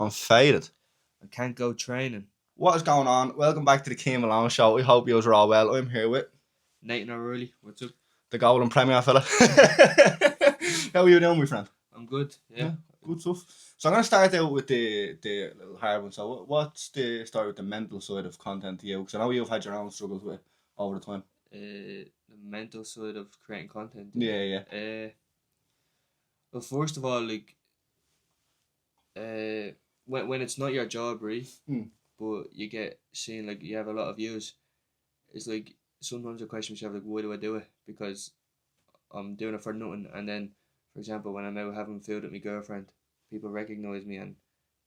I'm faded. I can't go training. What is going on? Welcome back to the Cian Malone Show. I hope you are all well. I'm here with Nathan O'Reilly, what's up? the Golden Premier fella. How are you doing, my friend? I'm good. Yeah. Good stuff. So I'm going to start out with the little hard one. So what's the story with the mental side of content to you? Because I know you've had your own struggles with it over the time. The mental side of creating content. Yeah. Well, first of all, like, when it's not your job, right? But you get seen, like, you have a lot of views. It's like sometimes I question myself, like, why do I do it? Because I'm doing it for nothing. And then, for example, when I'm out having food with my girlfriend, people recognise me, and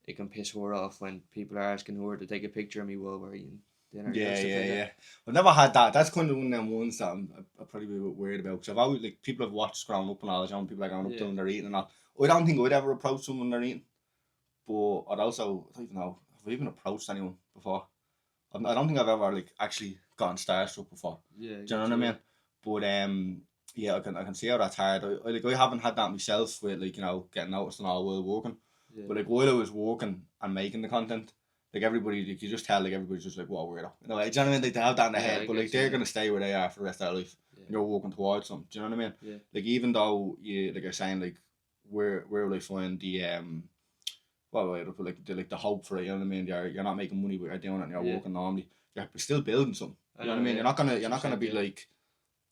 it can piss her off when people are asking her to take a picture of me while we're eating dinner. Yeah. I've never had that. That's kind of one of them ones that I'm probably a bit weird about. Because I've always, like, people have watched growing up and all, young people are going up to them and they're eating and all. I don't think I'd ever approach someone they're eating. But I don't even know, have I even approached anyone before? I don't think I've ever, like, actually gotten starstruck before. Yeah. Do you know what I mean? But yeah, I can see how that's hard. I haven't had that myself with, like, you know, getting noticed and all while working. Yeah. But, like, while I was working and making the content, like, everybody, like, you just tell, like, everybody's just like, what a weirdo. You know, do you know what I mean? Like, they have that in their head, but, like, they're going to stay where they are for the rest of their life. Yeah. And you're working towards them. Do you know what I mean? Yeah. Like, even though you, like, you're saying, like, where will I find the the hope for it, you know what I mean? You're not making money, but you're doing it and you're working normally. You're still building something. You know what I mean? You're not gonna be like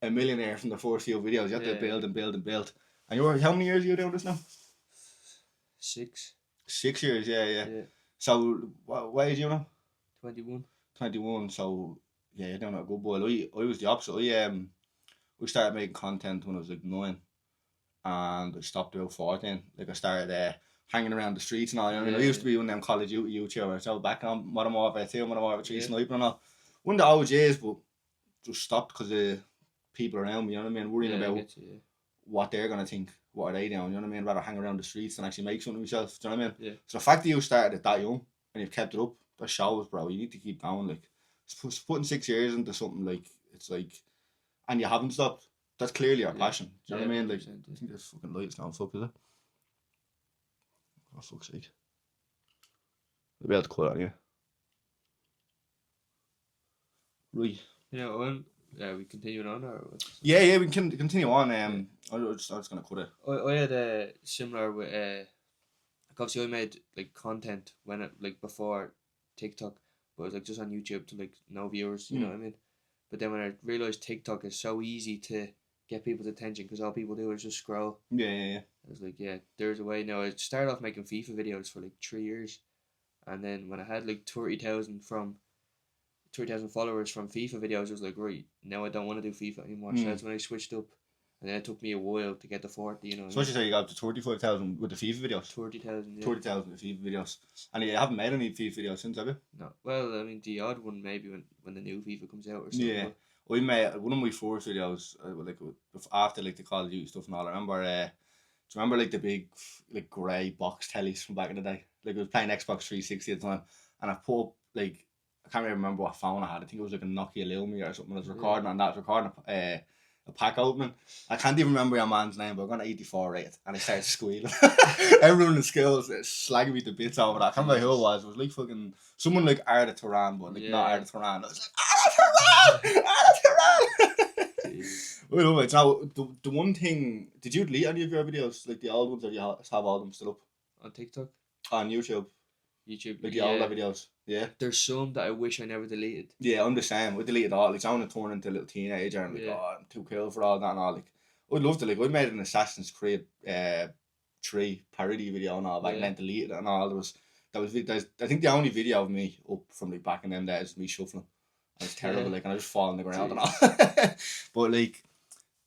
a millionaire from the first few videos. You have to build and build and build. And how many years are you doing this now? 6. 6 years, yeah. So what age are you now? 21. 21. So yeah, you're doing a good boy. I was the opposite. We started making content when I was like 9, and I stopped about 14. Like, I started hanging around the streets and all. You know what I mean? I used to be one of them college YouTubers. So back on Modern Warfare 2, Modern Warfare 3, sniping and all. One of the old years, but just stopped because of people around me. You know what I mean? Worrying about what they're gonna think. What are they doing? You know what I mean? Rather hang around the streets than actually make something of yourself. Do you know what I mean? Yeah. So the fact that you started it that young and you've kept it up, that shows, bro. You need to keep going. Like, putting 6 years into something, like, it's like, and you haven't stopped. That's clearly your passion. Do you know what I mean? Like, I think this fucking light's going fuck, is it? Oh, fuck's sake. I'll be able to cut it anyway. Right. We continue on, or what? Yeah, we can continue on. I was gonna cut it. I had a similar with obviously I made, like, content when it, like, before TikTok, but it was, like, just on YouTube to, like, no viewers. You know what I mean? But then when I realized TikTok is so easy to get people's attention because all people do is just scroll. Yeah. I was like, there's a way. Now, I started off making FIFA videos for like 3 years, and then when I had like 30,000 followers from FIFA videos, I was like, right, now I don't want to do FIFA anymore. So that's when I switched up, and then it took me a while to get to 40. You know. So what you say, you got up to 35,000 with the FIFA videos? 30,000. Yeah. 30,000 with the FIFA videos, and you haven't made any FIFA videos since, have you? No. Well, I mean, the odd one maybe when the new FIFA comes out or something. Yeah. We made one of my first videos, like, after, like, the Call of Duty stuff and all. I remember, do you remember, like, the big, like, grey box tellies from back in the day? Like, I was playing Xbox 360 at the time, and I put up, like, I can't really remember what phone I had. I think it was like a Nokia Lumia or something. I was recording on that. I was recording a pack opening. I can't even remember your man's name, but I got an 84 rated, and I started squealing. Everyone in the schools slagging me to bits over that. I can't remember who it was. It was like fucking someone like Arda Turan, but like not Arda Turan. I was like, Arda Turan! Wait a minute. Now, the one thing, did you delete any of your videos, like the old ones, or do you have all of them still up? On TikTok? On YouTube. Like the older videos. Yeah. There's some that I wish I never deleted. Yeah, I'm the same. I deleted all. Like, I want to turn into a little teenager and, like, I'm too cool for all that and all. Like, I'd love to. Like, I made an Assassin's Creed 3 parody video and all back and then deleted it and all. There's I think the only video of me up from, like, back in them days is me shuffling. I was terrible, like, and I just fall on the ground and all. But, like,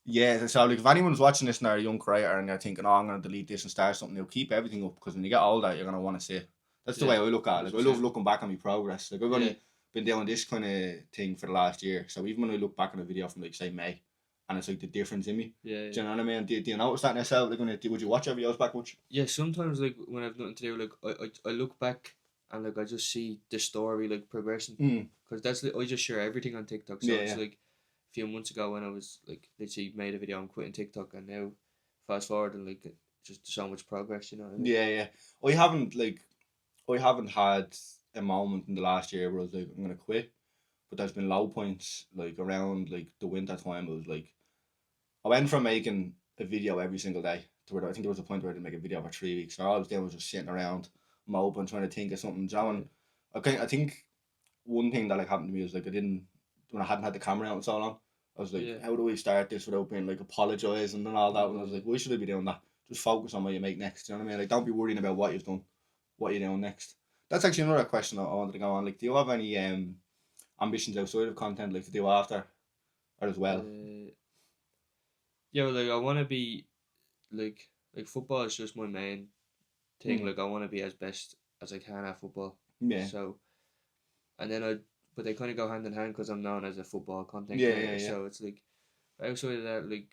yeah, so, like, if anyone's watching this and they're a young creator and they're thinking, I'm going to delete this and start something, they'll keep everything up, because when you get older, you're going to want to see it. That's the way I look at it. Like, I love looking back on my progress. Like, I've only been doing this kind of thing for the last year. So even when I look back on a video from, like, say, May, and it's like the difference in me. Yeah. Do you know what I mean? Do you notice that in yourself? Like, would you watch your videos back much? Yeah, sometimes, like, when I've nothing to do, like, I look back and, like, I just see the story, like, progressing. Because that's, like, I just share everything on TikTok. So it's like a few months ago when I was, like, literally made a video on quitting TikTok, and now fast forward and, like, just so much progress, you know what I mean? Yeah. I haven't, like, I haven't had a moment in the last year where I was like, I'm gonna quit. But there's been low points like around like the winter time. It was like I went from making a video every single day to where I think there was a point where I didn't make a video for 3 weeks. So all I was doing was just sitting around moping, trying to think of something. Do you know? And I think one thing that like happened to me was like I didn't when I hadn't had the camera out in so long. I was like, Yeah. how do we start this without being like apologising and all that? And I was Yeah. like, why should I be doing that? Just focus on what you make next. Do you know what I mean? Like, don't be worrying about what you've done, what you're doing next. That's actually another question I wanted to go on. Like, do you have any ambitions outside of content, like to do after or as well? Yeah, well, like I want to be like football is just my main thing. Mm. Like I want to be as best as I can at football. Yeah. So, and then but they kind of go hand in hand because I'm known as a football content Yeah, creator. yeah, yeah. So it's like outside of that, like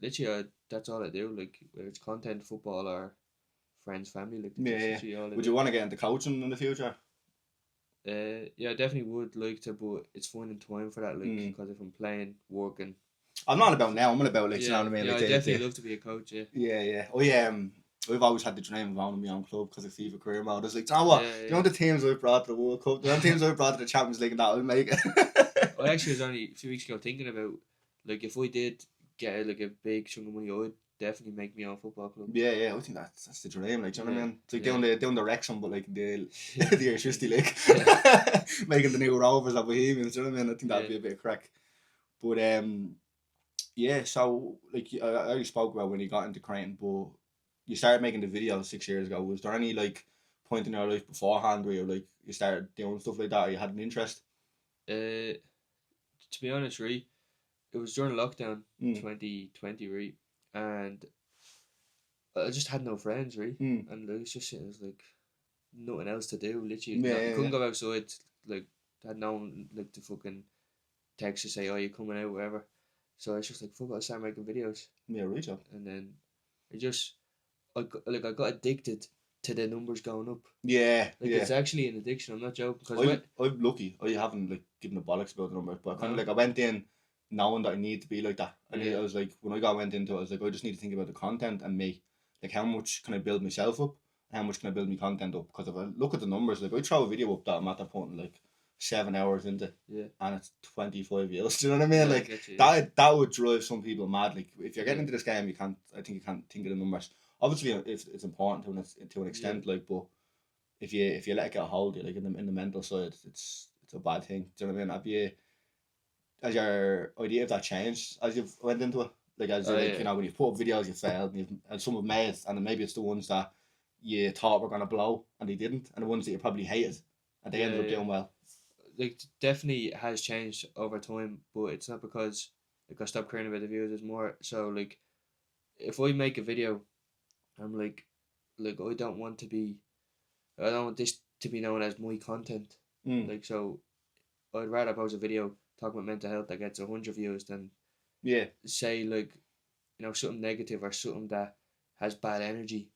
literally, that's all I do. Like whether it's content, football, or friends, family, like Yeah, that's yeah. literally all I Would do. you want to get into coaching in the future? Yeah, I definitely would like to, but it's finding time for that. Like, because if I'm playing, working. I'm not about now. I'm not about like you know Yeah, what I mean. yeah, Like I definitely love to be a coach. Yeah, yeah. I've always had the dream of owning my own club because of FIFA career mode. It's like, you know what? yeah, You know the teams I've brought to the World Cup, the teams I've brought to the Champions League, and that I'll make it. I actually was only a few weeks ago thinking about like if I did get like a big chunk of money, I would definitely make my own football club. Yeah. I think that's the dream. Like, do you know what I mean? It's like doing the Wrexham, but like the the Electricity League, making the new Rovers of Bohemians. Do you know what I mean? I think that'd be a bit of crack. But yeah. So like I already spoke about when you got into creating, but you started making the videos 6 years ago. Was there any like point in your life beforehand where you started doing stuff like that, or you had an interest? To be honest, right, it was during lockdown, Mm. 2020, right, and I just had no friends, right, and it was just it was like nothing else to do. Literally, you couldn't go outside. Like, had no one like to fucking text to say, "Oh, you coming out?" Whatever. So I was just like, "Fuck!" I started making videos. Yeah, right. So. And then it just I got addicted to the numbers going up. Yeah, like it's actually an addiction. I'm not joking. Because I'm lucky. I haven't like given a bollocks about the numbers, but kind of like I went in knowing that I need to be like that. I was like when I went into it, I was like I just need to think about the content and me. Like how much can I build myself up? How much can I build my content up? Because if I look at the numbers, like I throw a video up that I'm at that point like 7 hours into, and it's 25 views. Do you know what I mean? Like that would drive some people mad. Like if you're getting into this game, you can't. I think you can't think of the numbers. Obviously, it's important to an extent. Like, but if you let it get a hold of you, like in the mental side, it's a bad thing. Do you know what I mean? Has your idea of that changed as you've went into it? Like you know when you put up videos you failed and some have made, and then maybe it's the ones that you thought were gonna blow and they didn't, and the ones that you probably hated and they ended up doing well. Like definitely has changed over time, but it's not because like I stopped caring about the views. It's more so like if I make a video, I'm like I don't want this to be known as my content. Like, so I'd rather post a video talking about mental health that gets 100 views than say like something negative or something that has bad energy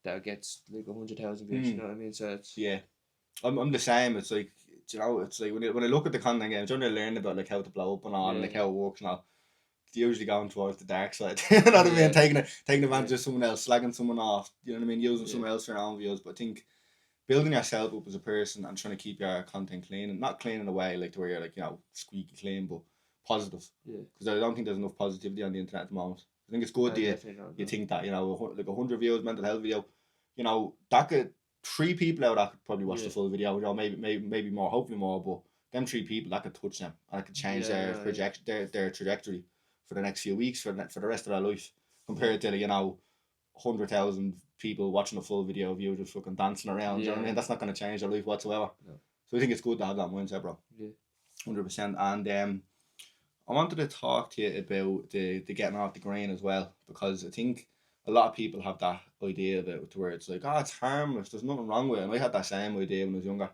that gets like 100,000 views. You know what I mean? So it's I'm the same. It's like it's like when I look at the content games, I'm trying to learn about like how to blow up and all, and like how it works and all. It's usually going towards the dark side. You know what I mean? Taking advantage of someone else, slagging someone off. You know what I mean? Using someone else for your own views. But I think building yourself up as a person and trying to keep your content clean, and not clean in a way like to where you're like squeaky clean, but positive. Because I don't think there's enough positivity on the internet at the moment. I think it's good that you think that like 100 views mental health video, that could 3 people out that could probably watch the full video. Maybe more, hopefully more, but them 3 people that could touch them and it could change their trajectory for the next few weeks for the rest of their life compared to 100,000 people watching a full video of you just fucking dancing around. You know what I mean? That's not going to change their life whatsoever. No. So I think it's good to have that mindset, bro. 100%. And I wanted to talk to you about the getting off the grain as well, because I think a lot of people have that idea of it to where it's like, it's harmless, there's nothing wrong with it. And I had that same idea when I was younger.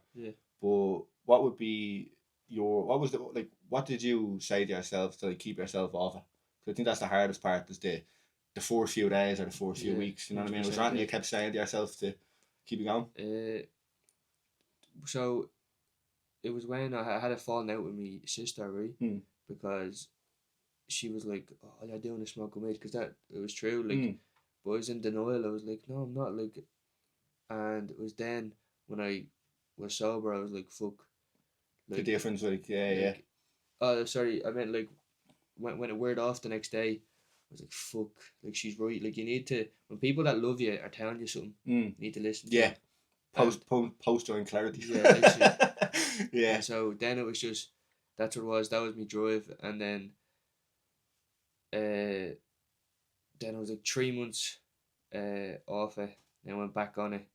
But what would be what did you say to yourself to keep yourself off it? Because I think that's the hardest part, is the first few days or the first few weeks. You know what I mean? Was there anything you kept saying to yourself to keep it going? So it was when I had a falling out with my sister, right? Because she was like, "Oh, you're doing a smoke with me," because that it was true. Like, but I was in denial. I was like, "No, I'm not." Like, And it was then when I was sober, I was like, fuck. The difference, yeah. Oh, sorry, I meant like when it weared off the next day, I was like, fuck, like she's right. Like you need to, when people that love you are telling you something, you need to listen to them. Post joint clarity. Yeah, literally. Yeah. And so then it was just, that's what it was. That was me drive. And then it was like 3 months off it. Then I went back on it.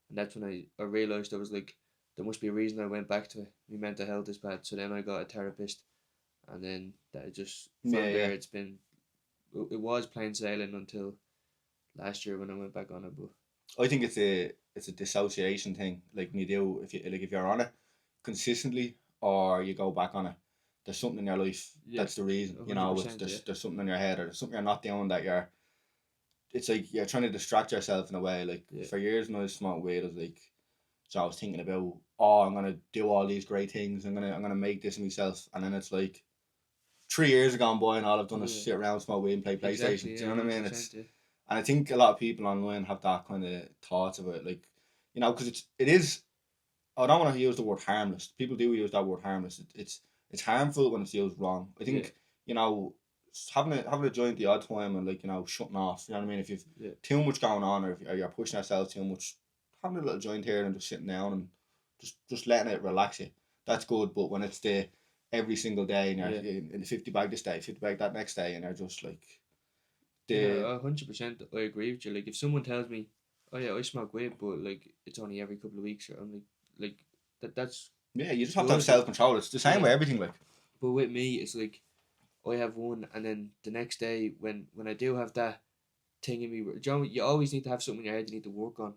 And that's when I realised I was like, there must be a reason I went back to it. My mental health is bad. So then I got a therapist. And then that just, from there, it's been, it was plain sailing until last year when I went back on it. But I think it's a dissociation thing. Like when you do, if you're on it consistently or you go back on it, there's something in your life that's the reason. You know, there's something in your head or there's something you're not doing that you're. It's like you're trying to distract yourself in a way. Like for years when I was smoking weed, I was like, so I was thinking about, oh, I'm gonna do all these great things. I'm gonna make this myself, and then it's like 3 years have gone by and all I've done is sit around, smoke weed, and play PlayStation. Exactly, Do you know what I mean? It's yeah. and I think a lot of people online have that kind of thoughts about it, like, you know, because it is. I don't want to use the word harmless. People do use that word harmless. It's harmful when it's used wrong. I think you know, having a joint the odd time and, like, you know, shutting off. You know what I mean? If you've too much going on, or you're pushing yourself too much, having a little joint here and just sitting down and just letting it relax you. That's good. But when it's the every single day and you're in the 50 bag this day, 50 bag that next day, and you're just like. 100%. I agree with you. Like if someone tells me, "Oh yeah, I smoke weed," but like it's only every couple of weeks, or I'm like that's you just have to have self control. It's the same with everything, like. But with me, it's like I have one, and then the next day when I do have that thing in me, John, you always need to have something in your head you need to work on.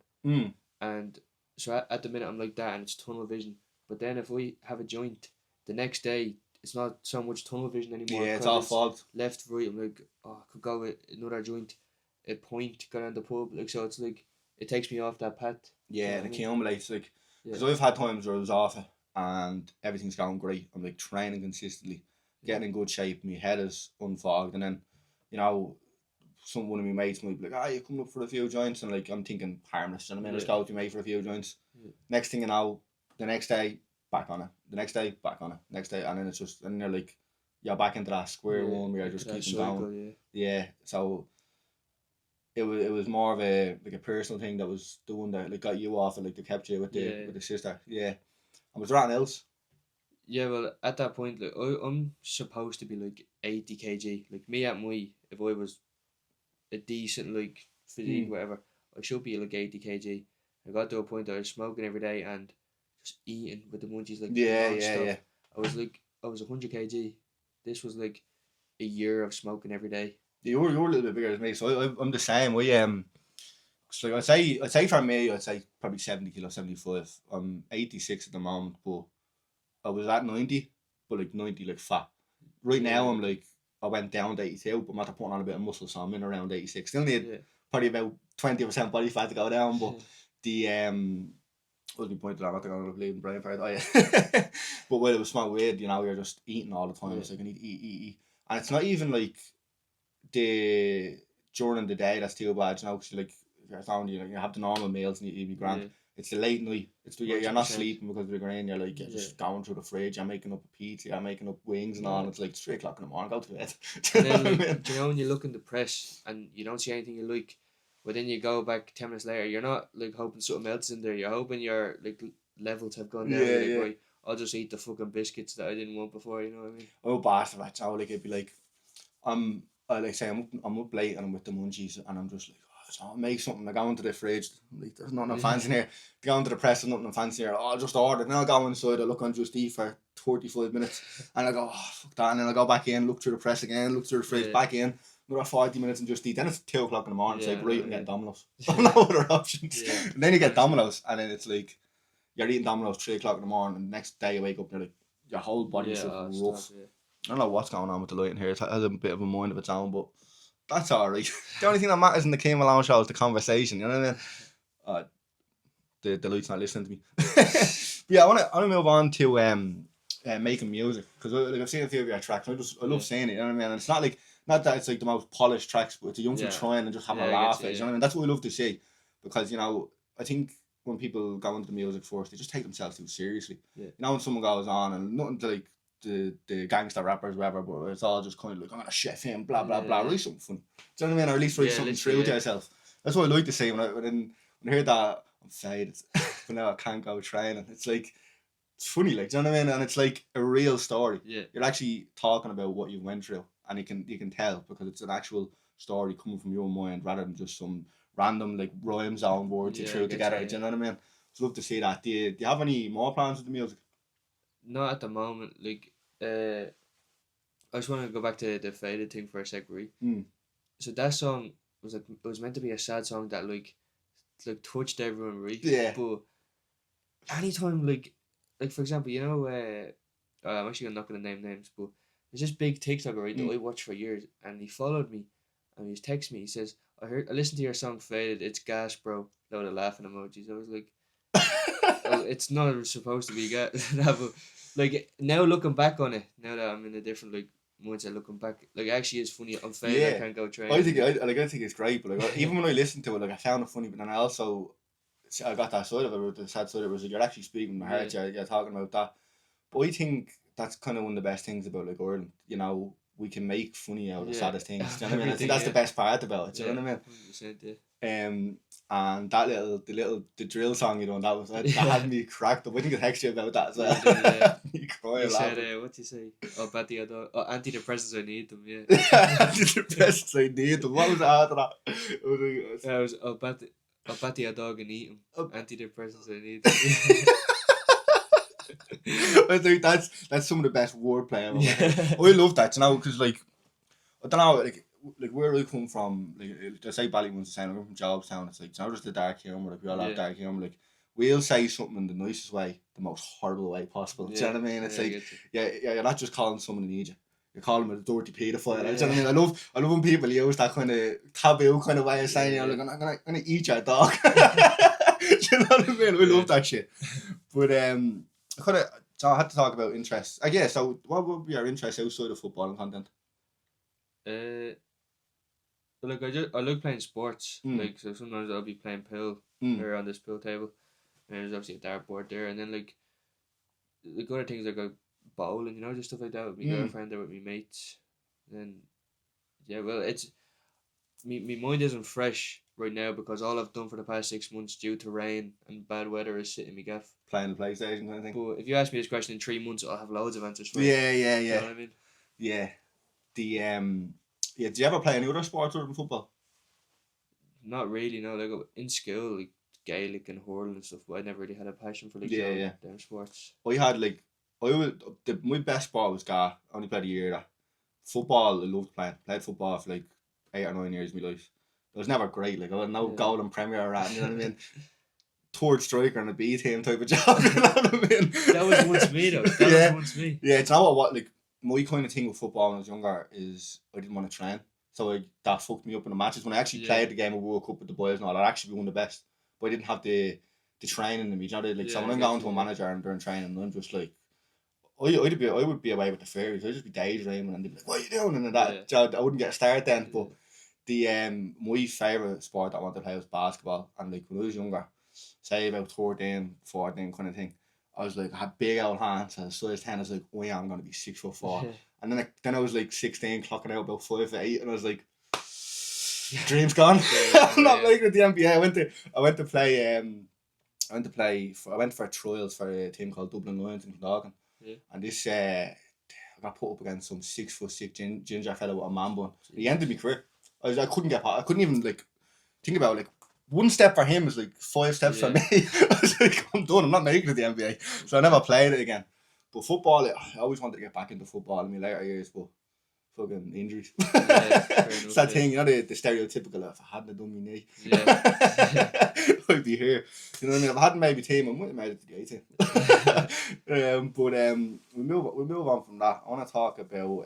And so at the minute I'm like that, and it's tunnel vision. But then if we have a joint, the next day it's not so much tunnel vision anymore. Yeah, it's all fog. Left, right. I'm like, oh, I could go with another joint, a point, go down the pub. Like, so it's like it takes me off that path. Yeah, and it accumulates, like, because I've had times where I was off it and everything's going great. I'm like training consistently, getting in good shape. My head is unfogged, and then, you know, one of my mates might be like, "Ah, you coming up for a few joints?" And like I'm thinking harmless. You know what I mean? Let's go with your mate for a few joints. Next thing you know, the next day back on it. The next day back on it. Next day, and then it's just, and you're like, you're back into that square one where you're just keeping going. So it was more of a personal thing that was the one that like got you off and like that kept you with the sister. Yeah. And was there anything else? Yeah, well, at that point, like I'm supposed to be like 80 kg. Like me at my, if I was a decent like physique, whatever, I should be like 80 kg. I got to a point that I was smoking every day and just eating with the munchies like non-stop. I was 100 kg. This was like a year of smoking every day. You're a little bit bigger than me, so I'm the same. So I'd say for me, I'd say probably 70 kilos, 75. I'm 86 at the moment, but I was at 90, but like 90 like fat. Right now I'm like, I went down to 82, but I'm after putting on a bit of muscle, so I'm in around 86. Still need probably about 20% body fat to go down, but the what was my point? I'm not going to leave brain fart. But when it was small weird, you know, you're just eating all the time. It's like I need to eat, and it's not even like the during the day that's too bad, you know, because like if you're down, you have the normal meals and you be grand. It's the late night. It's you're not sleeping because of the grain. You're like, you're just going through the fridge. You're making up a pizza. You're making up wings and all. And it's like 3 o'clock in the morning. Go to bed. And then, like, do you know when you look in the press and you don't see anything you like, but then you go back 10 minutes later, you're not like hoping something else in there. You're hoping your like levels have gone down. Like, right, I'll just eat the fucking biscuits that I didn't want before. You know what I mean? Oh, bastard! That's how like it'd be like, I'm up late and I'm with the munchies and I'm just like, so I'll make something. I go into the fridge. Like, there's nothing fancy in here. Go into the press, there's nothing fancy here. Oh, I'll just order. Then I'll go inside. I look on Just Eat for 45 minutes, and I go, oh fuck that. And then I go back in, look through the press again, look through the fridge, back in. Another 40 minutes and Just Eat. Then it's 2 o'clock in the morning. It's like, right, I'm getting Domino's. No other options. And then you get Domino's, and then it's like you're eating Domino's 3 o'clock in the morning, and the next day you wake up and you're like, your whole body is rough. I don't know what's going on with the lighting here. It has a bit of a mind of its own, but that's alright. The only thing that matters in the Cian Malone Show is the conversation. You know what I mean? The light's not listening to me. But yeah, I want to move on to making music, because like, I've seen a few of your tracks. I love seeing it. You know what I mean? And it's not that it's like the most polished tracks, but it's a young for trying and just have a laugh. You know what I mean? That's what we love to see, because you know I think when people go into music first, they just take themselves too seriously. Yeah. You know, when someone goes on and nothing to like the gangster rappers, whatever, but it's all just kind of like, I'm gonna chef him, blah blah blah. Write something fun. Do you know what I mean? Or at least write something true to yourself. That's what I like to say when I hear that I'm faded, but now I can't go training. It's like it's funny, like, do you know what I mean? And it's like a real story. Yeah. You're actually talking about what you went through, and you can tell because it's an actual story coming from your mind rather than just some random like rhymes on words you threw together. Do you know what I mean? It's love to see that. Do you have any more plans with the music? Not at the moment. Like, I just want to go back to the faded thing for a sec, right? So that song was like, it was meant to be a sad song that like touched everyone, right? Yeah. But anytime like for example, you know, I'm actually not gonna name names, but there's this big TikToker, right, that I watched for years, and he followed me, and he's texted me. He says, I listened to your song Faded. It's gas, bro. Load of laughing emojis. I was like, well, it's not supposed to be gas, but like now looking back on it, now that I'm in a different like mindset, looking back, like actually it's funny. I'm faded. Yeah. I can't go train. I think it's great, but like even when I listened to it, like I found it funny, but then I got that side of it, the sad side of it was like you're actually speaking my heart. You're talking about that. But I think that's kind of one of the best things about like Ireland. You know, we can make funny out of the saddest things. Do you know what I mean? I think that's the best part about it. Do you know what I mean? 100%, and the drill song you know that had me cracked up. I think I texted you about that as well. You said, what do you say? Oh, Batty, antidepressants, I need them. Yeah. Antidepressants, I need them. What was it after that? It was I'll bat a dog and eat him. Antidepressants, I need them. I think that's some of the best wordplay I've ever heard. I love that, you know, because like I don't know, like where I come from, like they say Ballymun's the same. I come from Jobstown. It's like, you know, just the dark humour. Like we all have dark humour. Like we'll say something in the nicest way, the most horrible way possible. Do you know what I mean? It's like you're not just calling someone an idiot. You're calling them a dirty paedophile. Do you know what I mean? I love when people use that kind of taboo kind of way of saying, you know, like I'm gonna eat your dog. Do you know what I mean? I love that shit. But so I had to talk about interests. I guess. So what would be your interest outside of football and content? Like I like playing sports. Like so sometimes I'll be playing pool here on this pool table, and there's obviously a dartboard there, and then like other things like bowling, you know, just stuff like that with my girlfriend or with my mates. And yeah, well, it's my mind isn't fresh right now because all I've done for the past 6 months due to rain and bad weather is sitting in my gaff playing the PlayStation kind of thing. But if you ask me this question in 3 months, I'll have loads of answers for you. Yeah. You know what I mean? Yeah. Do you ever play any other sports other than football? Not really, no. Like in school, like Gaelic and hurling and stuff, but I never really had a passion for like them sports. My best sport was I only played a year of that. Football, I loved playing. Played football for like 8 or 9 years of my life. It was never great. Like I was no goal in Premier or that. You know what I mean? Third striker and a B team type of job. You know what I mean? That was once me though. That was once me. Yeah, it's not what like my kind of thing with football when I was younger is I didn't want to train. So that fucked me up in the matches. When I actually played the game of World Cup with the boys and all, I'd actually be one of the best. But I didn't have the training in me. You know, so when I'm going to a manager and during training, I'm just like, I would be away with the fairies. I'd just be daydreaming and they'd be like, what are you doing? And that, I wouldn't get a start then. But my favourite sport that I wanted to play was basketball. And like when I was younger, say about 13, 14 kind of thing, I was like, I had big old hands. I was size 10. I was like, oh yeah, I'm going to be 6'4". And then I was like 16, clocking out about 5'8", and I was like, dream's gone. I'm not making it the NBA. I went for trials for a team called Dublin Lions in Clondalkin. And this I got put up against some 6'6" ginger fella with a man bun. He ended my career. I couldn't get past. I couldn't even like think about like one step for him is like 5 steps for me. I was like, I'm done. I'm not making it the NBA. So I never played it again. But football, I always wanted to get back into football in my later years, but fucking injuries. It's that thing, you know, the stereotypical, if I hadn't done my knee, I'd be here. You know what I mean? If I hadn't made my team, I might have made it to the 18. We move on from that. I want to talk about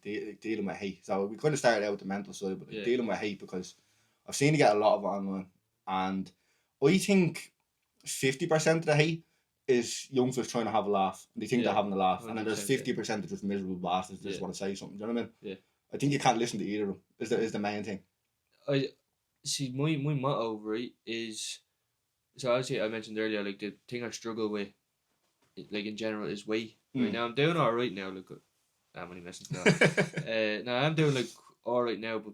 dealing with hate. So we kind of started out with the mental side, but dealing with hate because I've seen you get a lot of it online, and I think 50% of the hate is young folks trying to have a laugh, and they think they're having a laugh, and then there's 50% of just miserable bastards that just want to say something. Do you know what I mean? Yeah. I think you can't listen to either of them. Is the main thing. I see. My motto, right, is So obviously I mentioned earlier, like the thing I struggle with, like in general, is weight. Right now I'm doing all right now. Look, I'm only messing now. Now I'm doing like all right now, but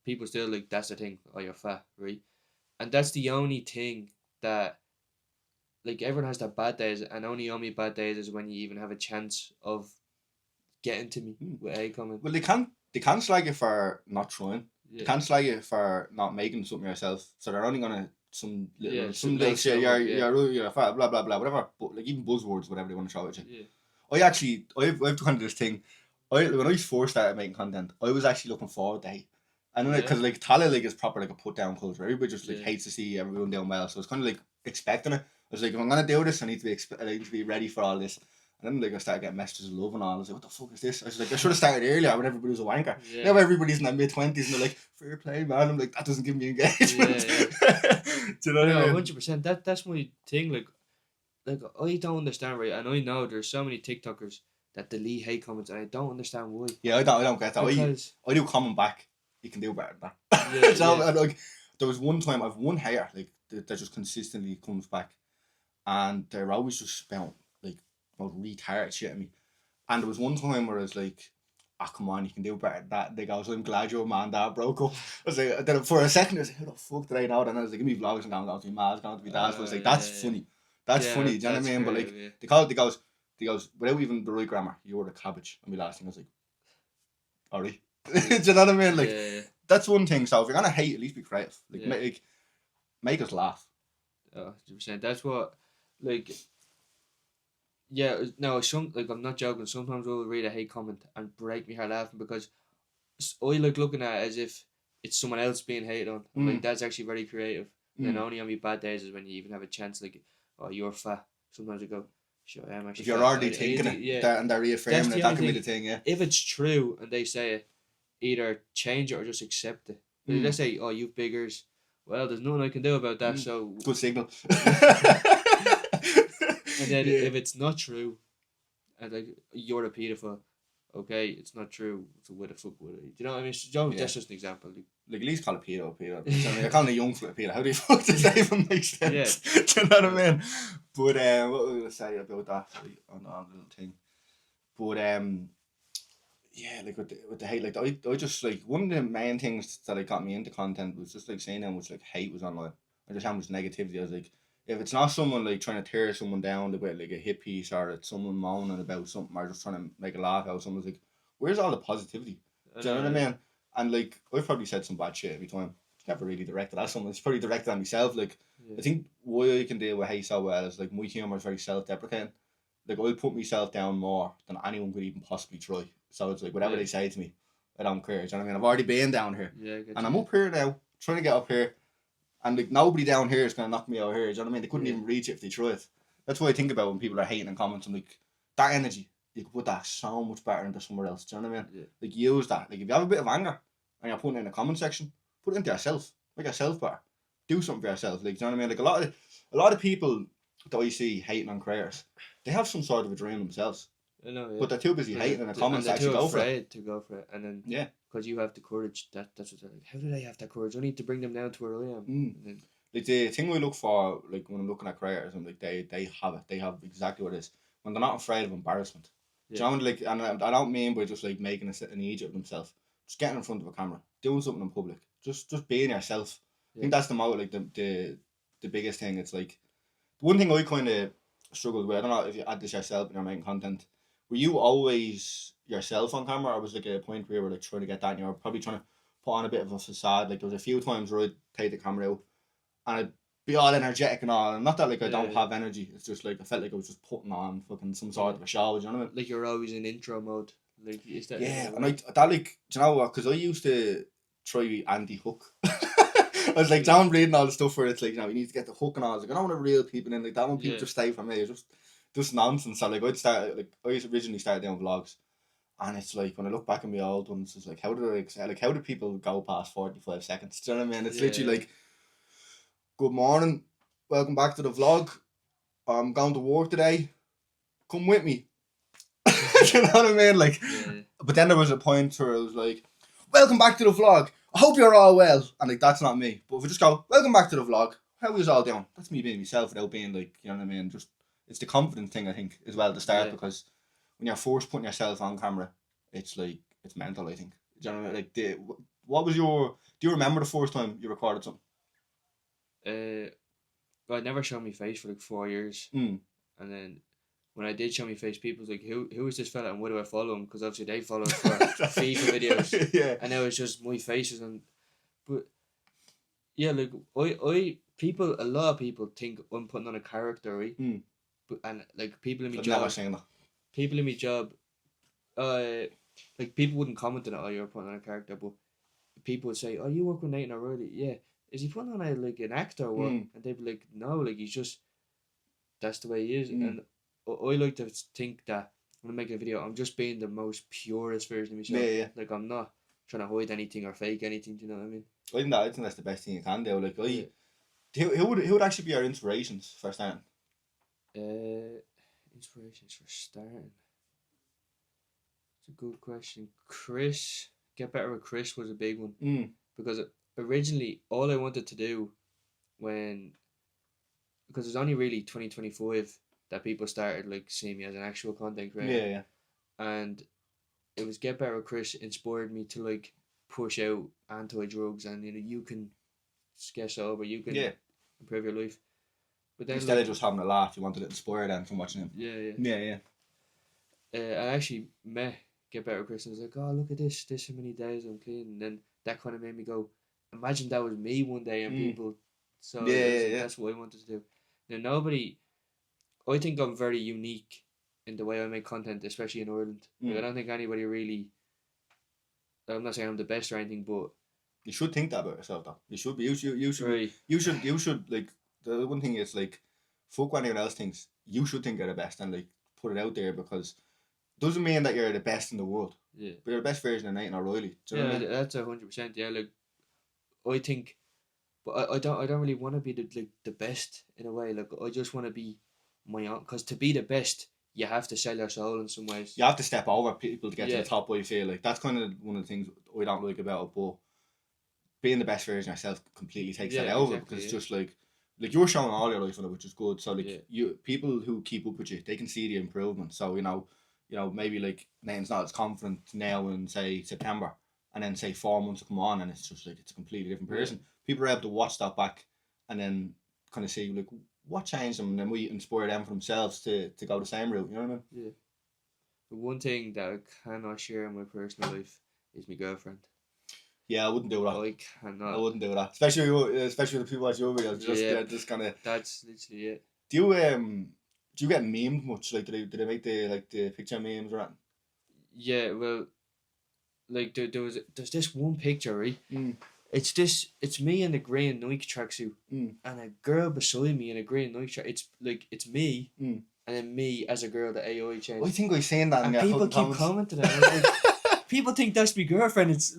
people still like that's the thing. Oh, you're fat, right? And that's the only thing that like everyone has their bad days, and only on me bad days is when you even have a chance of getting to me with a comment. Well, they can't slag you for not trying. Yeah. They can't slag you for not making something yourself. So they're only gonna some little shit. You're fat, blah blah blah, whatever. But like even buzzwords, whatever they want to throw at you. Yeah. I've done this thing. When I first started making content, I was actually looking forward to hate. And then because like Tala like is proper like a put down culture. Everybody just like hates to see everyone doing well. So it's kind of like expecting it. I was like, if I'm gonna do this, I need to be ready for all this. And then like I started getting messages of love and all. I was like, what the fuck is this? I was like, I should have started earlier when everybody was a wanker. Yeah. Now everybody's in their mid-20s and they're like, fair play, man. I'm like, that doesn't give me engagement. Yeah. Do you know what I mean? 100%. That's my thing. Like I don't understand, right? And I know there's so many TikTokers that delete hate comments, and I don't understand why. Yeah, I don't get that. Because I do comment back. You can do better than that. So, and, like, there was one time I've one hater like that just consistently comes back, and they're always just spouting like about retarded shit at me. And there was one time where I was like, "Ah, come on, you can do better than that." And they go, "I'm glad your man dad broke up." I was like, then for a second I was like, "Who the fuck did I know?" And I was like, "Give me vlogs and going to be mad, going to be dads." But I was like, "That's funny. That's funny." Do you know what I mean? But like, they goes without even the right grammar. You're the cabbage. And my last thing I was like, "Alright." Do you know what I mean? Like, that's one thing. So if you're gonna hate, at least be creative. Like, make us laugh. 100%. That's what, like, yeah. No, I'm not joking. Sometimes I will read a hate comment and break me heart laughing because I like looking at it as if it's someone else being hated on. Like that's actually very creative. And only on me bad days is when you even have a chance. Like, oh, you're fat. Sometimes I go, sure, I am actually. If you're already thinking it, and they're reaffirming it, that can be the thing. Yeah. If it's true and they say it, either change it or just accept it. Let's say, oh, you've biggers. Well, there's nothing I can do about that. So good signal. And then if it's not true, and like you're a paedophile, okay, it's not true. So what the fuck would it? Do you know what I mean? That's just an example. Like at least call it pedo. I mean, I call it a young flip pedo. How do you fuck does that even make sense? Yeah. Do you know what I mean? But what was I gonna say about that on the little thing? But yeah, like with the hate, like I just like one of the main things that got me into content was just like saying how much like hate was online and just how much negativity. I was like, if it's not someone like trying to tear someone down with like a hit piece or it's someone moaning about something or just trying to make a laugh out, someone's like, where's all the positivity? Do you know what I mean? And like I've probably said some bad shit every time. It's never really directed at someone. It's probably directed at myself. Like I think why I can deal with hate so well is like my humour is very self-deprecating. Like I'll put myself down more than anyone could even possibly try. So it's like whatever they say to me, I don't care. Do you know what I mean? I've already been down here. And I'm up here now, trying to get up here. And like nobody down here is gonna knock me out here. Do you know what I mean? They couldn't even reach it if they tried. That's what I think about when people are hating in comments. I'm like, that energy, you could put that so much better into somewhere else. Do you know what I mean? Yeah. Like use that. Like if you have a bit of anger and you're putting it in the comment section, put it into yourself. Make yourself better. Do something for yourself. Like do you know what I mean? Like a lot of people that I see hating on creators, they have some sort of a dream themselves. I know, yeah. But they're too busy hating in the comments to actually go for it. To go for it, and then because you have the courage. That's what they're like. How do they have that courage? I need to bring them down to where I am. And then, like the thing we look for, like when I'm looking at creators, I'm like they have it. They have exactly what it is. When they're not afraid of embarrassment. Do you know, like, and I don't mean by just like making an idiot of themselves. Just getting in front of a camera, doing something in public, just being yourself. I think that's the most like the biggest thing. It's like the one thing I kind of struggled with. I don't know if you add this yourself and you're making content. Were you always yourself on camera, or was like a point where you were like trying to get that and you were probably trying to put on a bit of a facade? Like there was a few times where I'd take the camera out and I'd be all energetic and all, and not that like I don't have energy, it's just like I felt like I was just putting on fucking some sort of a show, do you know what I mean? Like you're always in intro mode. Like is that and that like, do you know what, because I used to try anti-hook. I was like down reading all the stuff where it's like, you know, you need to get the hook and all. I was like, I don't want to reel people in like that when people just stay from me. It's just nonsense. So like I originally started doing vlogs, and it's like when I look back at my old ones, it's like how did people go past 45 seconds? Do you know what I mean? It's literally like, good morning, welcome back to the vlog. I'm going to work today. Come with me. Do you know what I mean? Like, but then there was a point where I was like, welcome back to the vlog. I hope you're all well. And like that's not me. But if we just go, welcome back to the vlog. how was all doing? That's me being myself without being like, you know what I mean? Just it's the confidence thing I think as well to start because when you're forced putting yourself on camera, it's like it's mental. I think. Do you know what I mean? Like what was your? Do you remember the first time you recorded something? I never showed my face for like 4 years, and then when I did show my face, people was like, "Who is this fella and why do I follow him?" Because obviously they follow us for FIFA videos, yeah. And now it's just my faces but yeah, like a lot of people think I'm putting on a character, right? But and like people in my job, never seen that. People in my job, like people wouldn't comment on it. Oh, you're putting on a character, but people would say, "Oh, you work with Nathan O'Reilly?" Yeah. Is he putting on like an actor or what? And they'd be like, "No, like he's just that's the way he is." And I like to think that when I'm making a video, I'm just being the most purest version of myself. Yeah. Like I'm not trying to hide anything or fake anything. Do you know what I mean? I think that's the best thing you can do. Like, who would actually be our inspirations for starting? Inspirations for starting. It's a good question. Chris, Get Better with Chris was a big one because originally all I wanted to do because it was only really 2025 that people started like seeing me as an actual content creator. Yeah. And it was Get Better with Chris inspired me to like push out anti-drugs and you can get sober, you can improve your life. But then instead of just having a laugh, you wanted to inspire them from watching him. Yeah. I actually met Get Better with Chris and was like, "Oh, look at this how many days I'm clean," and then that kind of made me go, imagine that was me one day and people saw that's what I wanted to do. Now I think I'm very unique in the way I make content, especially in Ireland. Like, I don't think anybody really. I'm not saying I'm the best or anything, but you should think that about yourself, though. You should be. You should. Right. You should like. The one thing is like, fuck what anyone else thinks. You should think you're the best and like put it out there because it doesn't mean that you're the best in the world. Yeah. But you're the best version of Nathan O'Reilly. Do you know what I mean? That's 100%. Yeah, like I think, but I don't really want to be the best in a way. Like I just want to be my own. Because to be the best, you have to sell your soul in some ways. You have to step over people to get to the top. I feel like that's kind of one of the things I don't like about it. But being the best version of yourself completely takes that out of it because it's just like you're showing all your life on it, which is good. So like you people who keep up with you, they can see the improvement. So you know maybe like Nathan's not as confident now in say September, and then say 4 months to come on, and it's just like it's a completely different person. People are able to watch that back and then kind of see like what changed them, and then we inspire them for themselves to go the same route. You know what I mean? Yeah. The one thing that I cannot share in my personal life is my girlfriend. Yeah, I wouldn't do that. I cannot. I wouldn't do that, especially the people watch your videos. Just kind of. That's literally it. Do you get memed much? Like, do they make the picture memes or anything? Yeah, well, like there's this one picture, right? It's me in a green Nike tracksuit and a girl beside me in a green Nike track. It's me and then me as a girl that AI changed. I think I've seen that. And people keep commenting on it. Like, people think that's my girlfriend. It's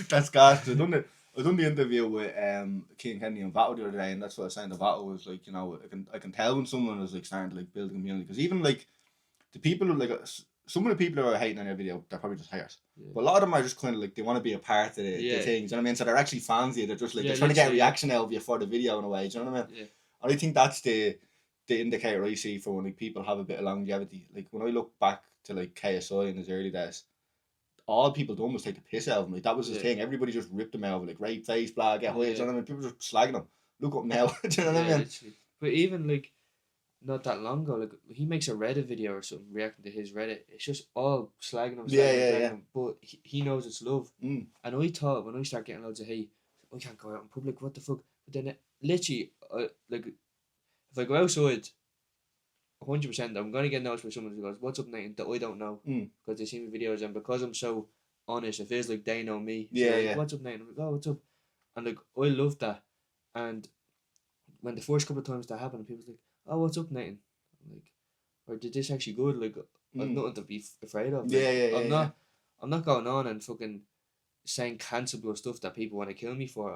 that's gas. I done the interview with Cian Kennedy and Vato the other day, and that's what I was saying. The Vato was like, I can tell when someone is like starting to like build a community because even like the people who like some of the people who are hating on your video, they're probably just haters. But a lot of them are just kind of like they want to be a part of the things. You know what I mean? So they're actually fans of you. They're just like they're trying to get a reaction out of you for the video in a way. Do you know what I mean? Yeah. And I think that's the indicator I see for when like people have a bit of longevity. Like when I look back to like KSI in his early days, all people done was take the piss out of him. Like that was his thing. Everybody just ripped him out, like rape face, blah, get high. Do you know what I mean? People just slagging him. Look up now. Do you know what I mean? Literally. But even like not that long ago, like he makes a Reddit video or something reacting to his Reddit. It's just all slagging him, him. But he knows it's love. And I thought when I start getting loads of hate, I can't go out in public. What the fuck? But then literally, like if I go outside, 100%, I'm gonna get noticed by someone who goes, "What's up, Nathan?" That I don't know because they see my videos, and because I'm so honest, it feels like they know me. So like, what's up, Nathan? I'm like, "Oh, what's up?" And like I love that. And when the first couple of times that happened, people's like, "Oh, what's up, Nathan?" I'm like, "Or did this actually good? Like, I've nothing to be afraid of." Like, I'm not going on and fucking saying cancelable stuff that people want to kill me for.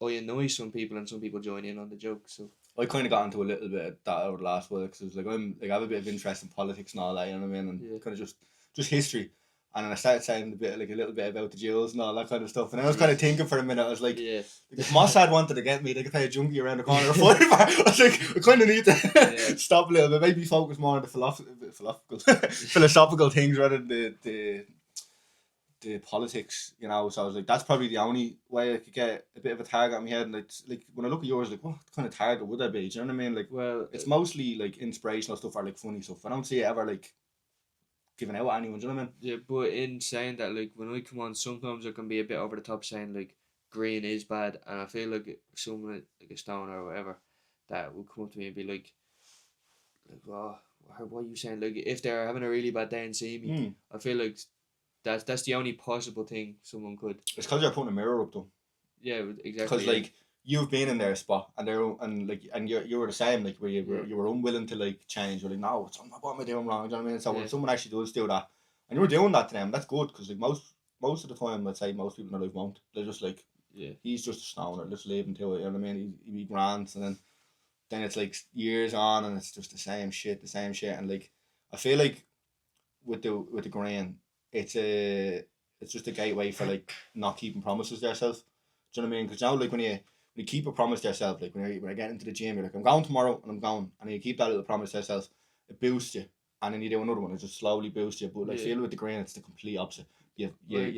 I annoy some people and some people join in on the joke. So I kind of got into a little bit of that over the last while because it was like I have a bit of interest in politics and all that, you know what I mean, and kind of just history. And then I started saying a little bit about the jewels and all that kind of stuff. And I was kind of thinking for a minute, I was like, if Mossad wanted to get me, they could pay a junkie around the corner of $5. I was like, I kind of need to stop a little bit, maybe focus more on the philosophical things rather than the politics, you know. So I was like, that's probably the only way I could get a bit of a target on my head. And like when I look at yours, like, what kind of target would I be? Do you know what I mean? Like, well, it's mostly like inspirational stuff or like funny stuff. I don't see it ever like giving out at anyone. Do you know what I mean? Yeah, but in saying that, like when I come on, sometimes I can be a bit over the top, saying like green is bad, and I feel like someone like a stoner or whatever that would come up to me and be like, oh, what are you saying? Like if they're having a really bad day and see me, I feel like that's the only possible thing someone could. It's because you're putting a mirror up though. Yeah, exactly. Because like you've been in their spot and you were the same, like where you were unwilling to like change. You're like, no, what am I doing wrong? Do you know what I mean? So when someone actually does do that, and you're doing that to them, that's good, because like most of the time, I'd say most people in their life won't. They're just like, he's just a stoner, just leave him to it. You know what I mean? He be grand, and then it's like years on, and it's just the same shit, and like I feel like with the grain, it's just a gateway for like not keeping promises to yourself. Do you know what I mean? Because now, like when you keep a promise to yourself, like when I get into the gym, you're like, I'm going tomorrow and I'm going, and you keep that little promise to yourself, it boosts you, and then you do another one, it just slowly boosts you. But like feel with the grain, it's the complete opposite. You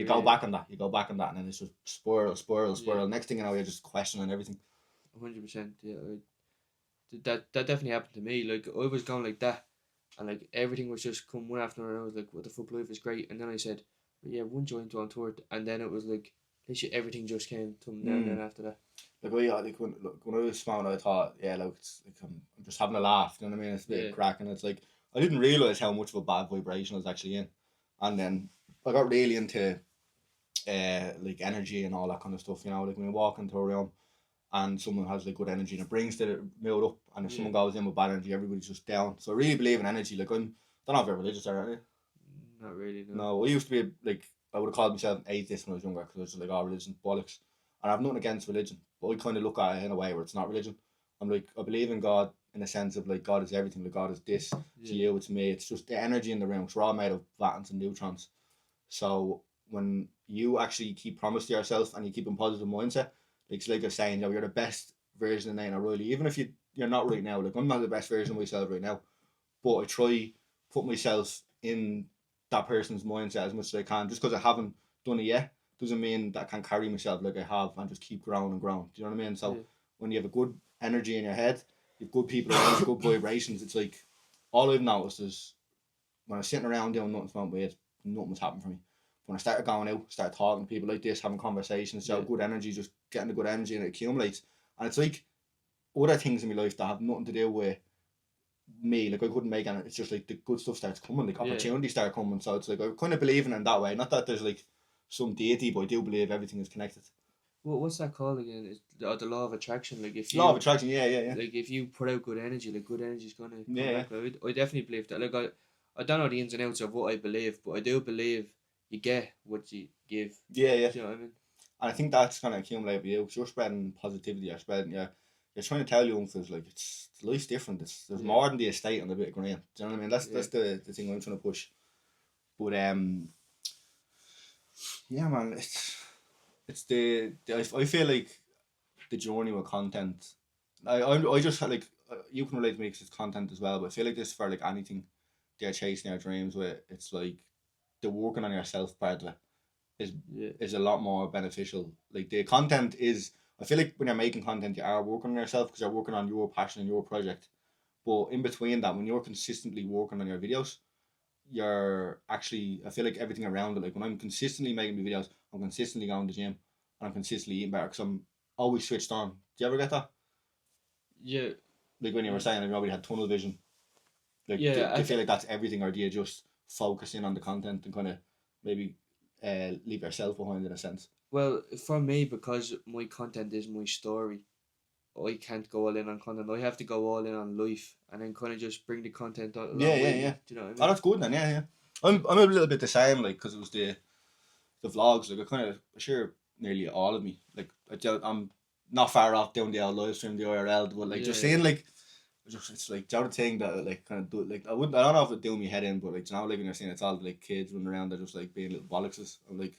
go back on that, and then it's just spiral. Next thing you know, you're just questioning everything. 100%. Yeah, that definitely happened to me. Like I was going like that, and like everything was just come one after another. I was like, what the fuck, life is great. And then I said, yeah, one joint, one tour, and then it was like literally everything just came tumbling down. Then after that, like when I was small, I thought, it's like I'm just having a laugh. You know what I mean? It's a bit of crack, and it's like I didn't realize how much of a bad vibration I was actually in. And then I got really into like energy and all that kind of stuff. You know, like when you walk into a room and someone has like good energy and it brings the mood up, and if someone goes in with bad energy, everybody's just down. So I really believe in energy. Like don't know if you're religious or anything. Not really. No, I used to be like, I would have called myself an atheist when I was younger, because I was just like, oh, religion, bollocks. And I have nothing against religion, but I kind of look at it in a way where it's not religion. I'm like, I believe in God in a sense of like, God is everything, like God is this, to you, it's me. It's just the energy in the room, because we're all made of atoms and neutrons. So when you actually keep promise to yourself and you keep a positive mindset, like you're saying, you're the best version of Nate O'Reilly, even if you're not right now. Like I'm not the best version of myself right now, but I try put myself in that person's mindset as much as I can. Just because I haven't done it yet doesn't mean that I can carry myself like I have and just keep growing and growing. Do you know what I mean? So when you have a good energy in your head, you have good people around, good vibrations. It's like all I've noticed is when I was sitting around doing nothing smart weird, nothing was happening for me. When I started going out, started talking to people like this, having conversations, so good energy, just getting the good energy, and it accumulates. And it's like other things in my life that have nothing to do with me, like I couldn't make any. It's just like the good stuff starts coming, like opportunities start coming. So it's like I kind of believe in that way. Not that there's like some deity, but I do believe everything is connected. Well, what's that called again? It's the law of attraction. Like if you law of attraction, yeah. Like if you put out good energy, like good energy is gonna come back. I definitely believe that. Like I don't know the ins and outs of what I believe, but I do believe you get what you give. Yeah. Do you know what I mean? And I think that's gonna accumulate with you, because you're spreading positivity. You're trying to tell young fellas like it's life's different. There's more than the estate and a bit of grain. Do you know what I mean? That's the thing I'm trying to push. But yeah, man, it's I feel like the journey with content. I just like you can relate to me because it's content as well. But I feel like this for like anything they're chasing their dreams with. It's like the working on yourself part of it is a lot more beneficial. Like the content is. I feel like when you're making content, you are working on yourself because you're working on your passion and your project. But in between that, when you're consistently working on your videos, you're actually, I feel like everything around it, like when I'm consistently making my videos, I'm consistently going to the gym and I'm consistently eating better because I'm always switched on. Do you ever get that? Yeah. Like when you were saying, like nobody had tunnel vision. Like, do you feel like that's everything, or do you just focus in on the content and kind of maybe leave yourself behind in a sense? Well, for me, because my content is my story, I can't go all in on content. I have to go all in on life, and then kind of just bring the content out. Yeah. Do you know what I mean? Oh, that's good then. Yeah. I'm a little bit the same, like, because it was the vlogs. Like I share nearly all of me. Like I'm not far off doing the old live stream, the IRL, but like just seeing like it's like the other thing that like kind of do like I don't know if it do me head in, but like like when you're saying it's all like kids running around, they're just like being little bollockses. I'm like,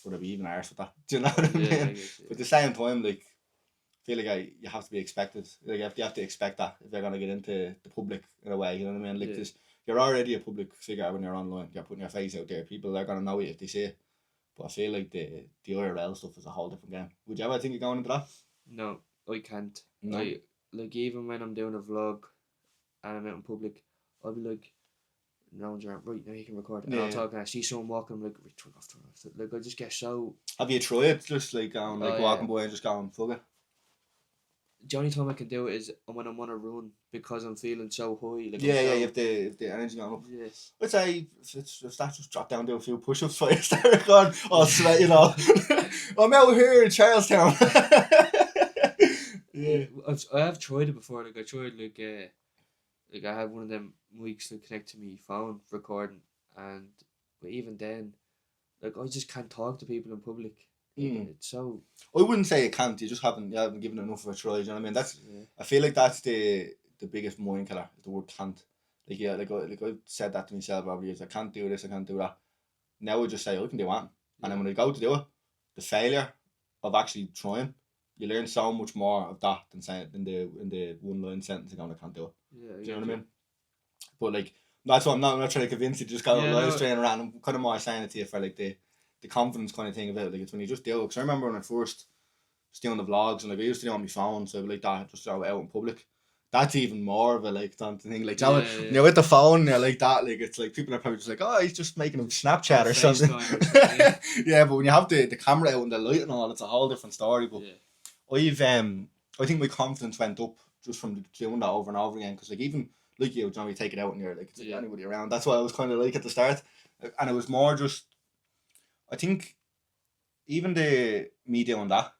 would I be even arse with that? Do you know what I mean? I guess, But at the same time, like I feel like you have to be expected. Like you have to expect that if you're gonna get into the public in a way. You know what I mean? Like this, you're already a public figure when you're online. You're putting your face out there. People are gonna know you if they see it. But I feel like the IRL stuff is a whole different game. Would you ever think of going into that? No, I can't. No. Like even when I'm doing a vlog and I'm out in public, I'll be like, no one's around. Right now you can record. And I'll talk and I see someone walking. I'm like, right, turn off. Like I just get so. Have you tried just like going walking by and just going fuck it? The only time I can do it is when I'm on a run because I'm feeling so high. Like you have the energy going up. Yes. I'd say if that just drop down, do a few push-ups for you, start recording, all sweat, I'm out here in Charlestown. Yeah. I have tried it before. Like I tried like I have one of them mics that connect to my phone recording, but even then, like I just can't talk to people in public. It's so. I wouldn't say you can't. You just haven't given it enough of a try. Do you know what I mean? I feel like that's the biggest mind killer. Is the word can't. Like I said that to myself over the years. I can't do this. I can't do that. Now I just say I can do that, and then when I go to do it, the failure of actually trying, you learn so much more of that than saying in the one line sentence again. I can't do it. Yeah. Do you know what I mean? But like that's what I'm not trying to convince you. Just go live streaming around. I'm kind of more saying it to you for like the confidence kind of thing about it. Like it's when you just do it. Because I remember when I first was doing the vlogs and like I used to do it on my phone, so like that just throw it out in public. That's even more of a like thing. Like when you're with the phone, you're like that. Like it's like people are probably just like, oh, he's just making a Snapchat or something. Yeah, but when you have the camera out and the light and all, it's a whole different story. But I think my confidence went up just from doing that over and over again. Because like even like you take it out and you're like, it's like anybody around. That's what I was kind of like at the start, and it was more just. I think even me doing that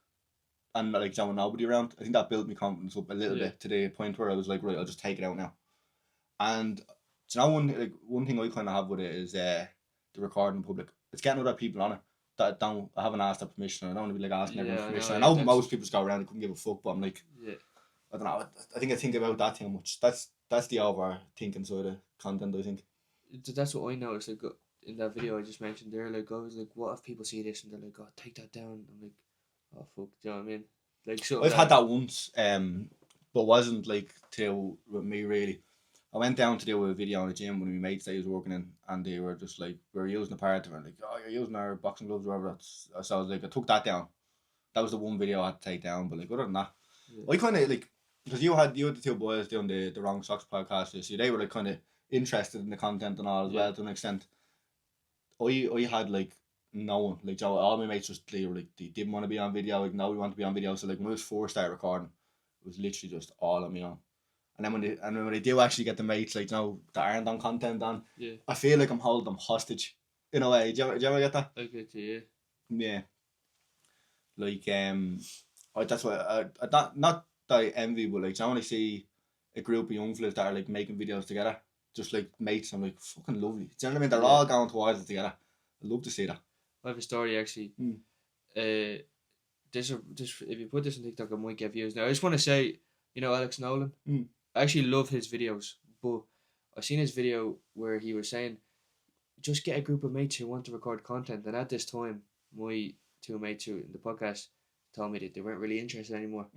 and like having nobody around, I think that built my confidence up a little bit to the point where I was like, right, I'll just take it out now. And one thing I kind of have with it is the recording in public. It's getting other people on it that I haven't asked their permission. I don't want to be like asking everyone's permission. I know most people just go around and couldn't give a fuck, but I'm like, I don't know. I think about that too much. That's the overthinking side of content. I think that's what I noticed. Like in that video I just mentioned there, like I was like, what if people see this and they're like, oh, take that down? I'm like, oh fuck, do you know what I mean? Like so I've had that once, but wasn't like with me really. I went down to do a video in the gym when my mates that I was working in, and they were just like, we were using the part of it, like, oh, you're using our boxing gloves or whatever. So I was like, I took that down. That was the one video I had to take down, but like other than that, I kind of like, because you had the two boys doing the Wrong Socks podcast, so they were like kind of interested in the content and all as well to an extent. I had like no one, like all my mates just they didn't want to be on video, like no we want to be on video. So like when I was first started recording, it was literally just all on me on. And then when they do actually get the mates like that aren't on content on, I feel like I'm holding them hostage in a way. Do you ever get that? I get you, yeah. Like that's why I not that I envy, but like I want to see a group of young fellas that are like making videos together. Just like mates, I'm like fucking lovely. Do you know what I mean? They're all going towards it together. I'd love to see that. I have a story actually. This if you put this on TikTok, it might get views. Now I just want to say, Alex Nolan. I actually love his videos, but I seen his video where he was saying, just get a group of mates who want to record content. And at this time, my two mates who in the podcast told me that they weren't really interested anymore.